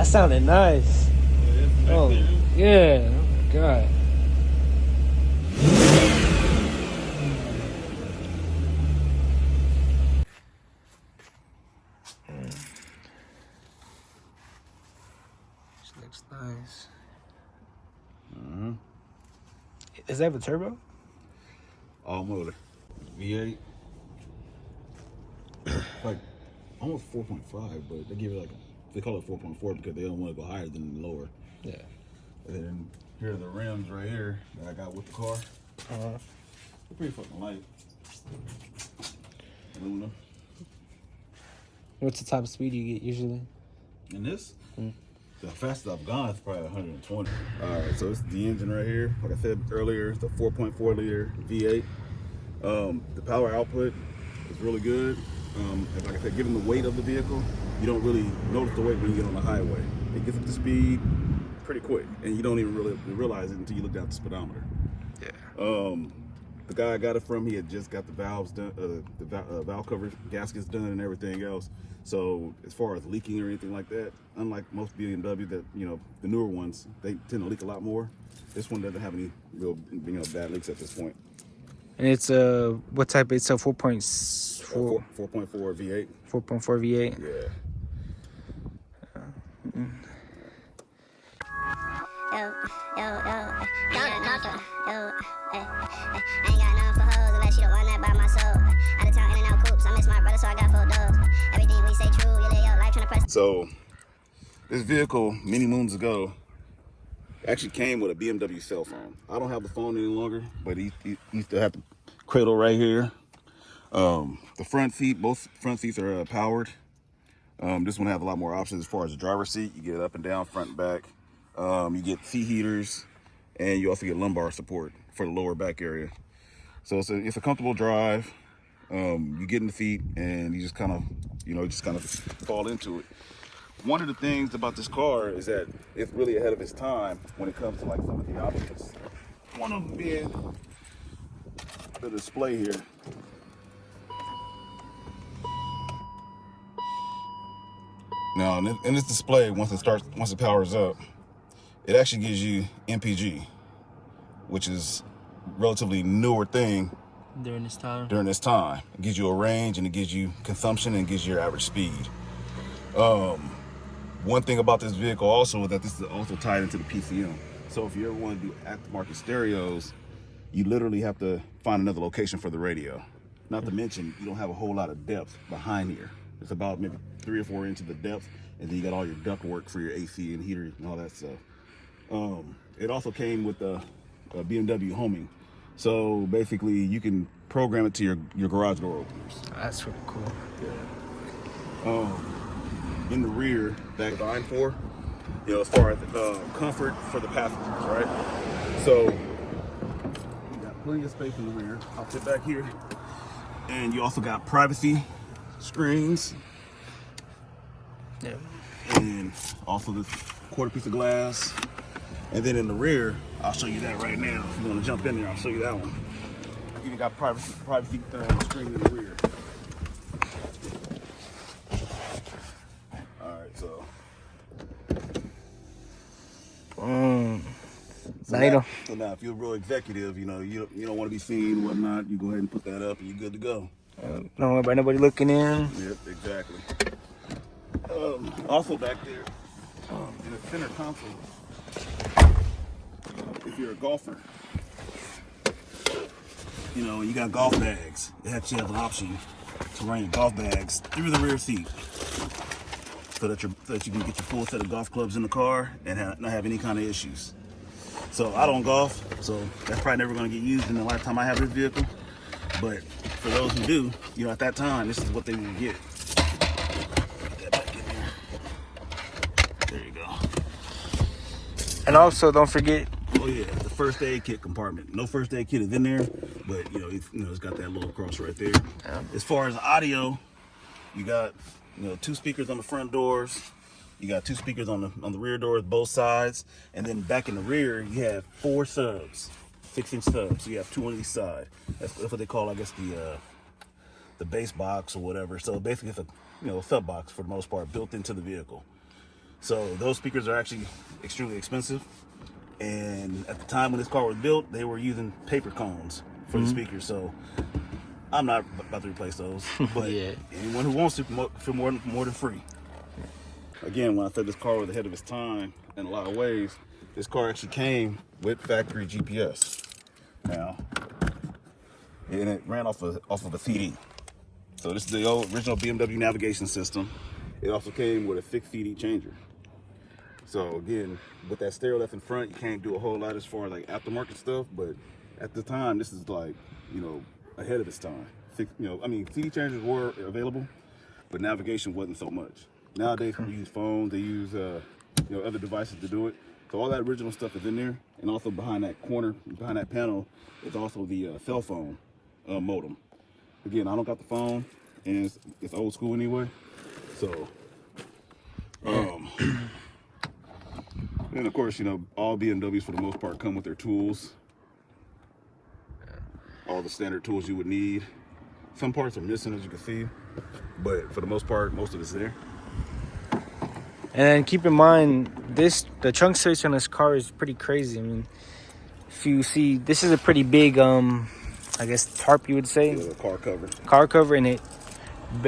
That sounded nice. Oh, yeah. Oh, my God. This looks nice. Does that have a turbo? All motor. V8. Like almost 4.5, but they give it like they call it 4.4 because they don't want to go higher than lower. Yeah. And then here are the rims right here that I got with the car. They're pretty fucking light. Aluminum. What's the top speed you get usually? And this, the fastest I've gone is probably 120. All right, so it's the engine right here. Like I said earlier, it's the 4.4 liter V8. The power output is really good. Like I said, given the weight of the vehicle, you don't really notice the weight when you get on the highway. It gets up to speed pretty quick, and you don't even really realize it until you look down at the speedometer. Yeah. The guy I got it from, he had just got the valves done, the valve cover gaskets done, and everything else. So as far as leaking or anything like that, unlike most BMW that the newer ones, they tend to leak a lot more. This one doesn't have any real bad leaks at this point. And it's what type? It's a 4.4 V8. 4.4 V8. Yeah. I ain't got nothing for hoes unless you don't want that by my soul. Out of town, in and out coops. I miss my brother, so I got 4 dogs. Everything we say true, you live your life trying to press. So, this vehicle, many moons ago, actually came with a BMW cell phone. I don't have the phone any longer, but he still have the cradle right here. The front seat, both front seats are powered. This one has a lot more options as far as the driver's seat. You get up and down, front and back. You get seat heaters, and you also get lumbar support for the lower back area. So it's a comfortable drive. You get in the seat, and you just kind of fall into it. One of the things about this car is that it's really ahead of its time when it comes to like some of the options. One of them being the display here. Now, in this display, once it powers up, it actually gives you MPG, which is a relatively newer thing During this time. It gives you a range, and it gives you consumption, and it gives you your average speed. One thing about this vehicle also is that this is also tied into the PCM. So if you ever want to do aftermarket stereos, you literally have to find another location for the radio. Not to mention, you don't have a whole lot of depth behind here. It's about maybe 3 or 4 inches of depth, and then you got all your duct work for your AC and heater and all that stuff. It also came with a BMW homing. So basically, you can program it to your garage door openers. That's really cool. Yeah. In the rear, that designed for, as far as comfort for the passengers, right? So you got plenty of space in the rear. I'll sit back here, and you also got privacy screens, and also this quarter piece of glass. And then in the rear, I'll show you that right now. If you want to jump in there, I'll show you that one. You got privacy screen in the rear. So now if you're a real executive, you don't want to be seen and whatnot, you go ahead and put that up and you're good to go. Don't worry about nobody looking in. Yep, exactly. Also back there, in the center console, if you're a golfer, you got golf bags. It actually has an option to run your golf bags through the rear seat, so that you can get your full set of golf clubs in the car and not have any kind of issues. So I don't golf, so that's probably never going to get used in the lifetime I have this vehicle. But for those who do, at that time, this is what they will get. Put that back in there. There you go. And also, don't forget. Oh yeah, the first aid kit compartment. No first aid kit is in there, but it's got that little cross right there. As far as audio, you got 2 speakers on the front doors. You got 2 speakers on the rear doors, both sides, and then back in the rear you have 4 subs, 6-inch subs. So you have 2 on each side. That's what they call, I guess, the base box or whatever. So basically, it's a sub box for the most part built into the vehicle. So those speakers are actually extremely expensive. And at the time when this car was built, they were using paper cones for the speakers. So I'm not about to replace those. But anyone who wants to feel more than free. Again, when I said this car was ahead of its time in a lot of ways, this car actually came with factory GPS. Now, and it ran off of a CD. So this is the old original BMW navigation system. It also came with a fixed CD changer. So again, with that stereo that's in front, you can't do a whole lot as far as like aftermarket stuff. But at the time, this is like, you know, ahead of its time. I mean, CD changers were available, but navigation wasn't so much. Nowadays, people use phones, they use other devices to do it. So all that original stuff is in there, and also behind that corner, behind that panel, is also the cell phone modem. Again, I don't got the phone, and it's old school anyway. So, and of course, you know, all BMWs for the most part come with their tools, all the standard tools you would need. Some parts are missing, as you can see, but for the most part, most of it's there. And keep in mind, the trunk space on this car is pretty crazy. I mean, if you see, this is a pretty big, I guess, tarp, you would say. Yeah, car cover. Car cover, and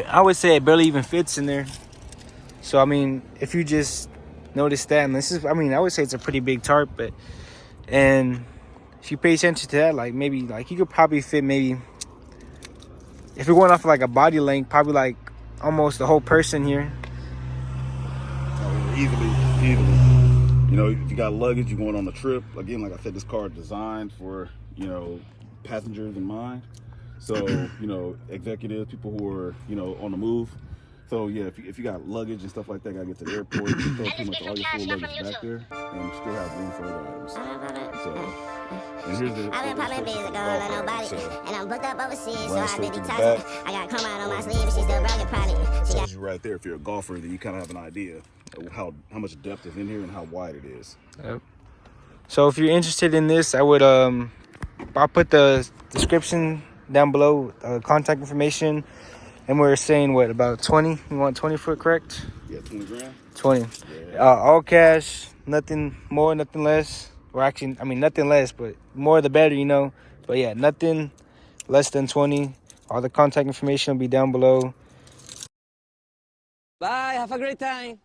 I would say it barely even fits in there. So, I mean, if you just notice that, and this is, I mean, I would say it's a pretty big tarp, and if you pay attention to that, like, maybe, like, you could probably fit maybe, if you're going off of, like, a body length, probably, like, almost the whole person here. Easily. You know, if you got luggage, you're going on a trip. Again, like I said, this car is designed for, you know, passengers in mind. So, you know, executives, people who are, you know, on the move. So, yeah, if you got luggage and stuff like that, gotta get to the airport, you can throw pretty much all your full luggage back there and still have room for other items. So, and here's the... I've been popping beans and don't let nobody. And I'm booked up overseas, so I really toxic. I got chrome out on my sleeve, and she's still bragging probably. Tells you right there, if you're a golfer, then you kind of have an idea of how much depth is in here and how wide it is. Yep. So if you're interested in this, I would I'll put the description down below, contact information, and we're saying what, about 20? You want 20 foot, correct? Yeah, 20 grand. 20. Yeah. All cash, nothing more, nothing less. Or actually, I mean, nothing less, but more the better, you know. But yeah, nothing less than 20. All the contact information will be down below. Bye, have a great time.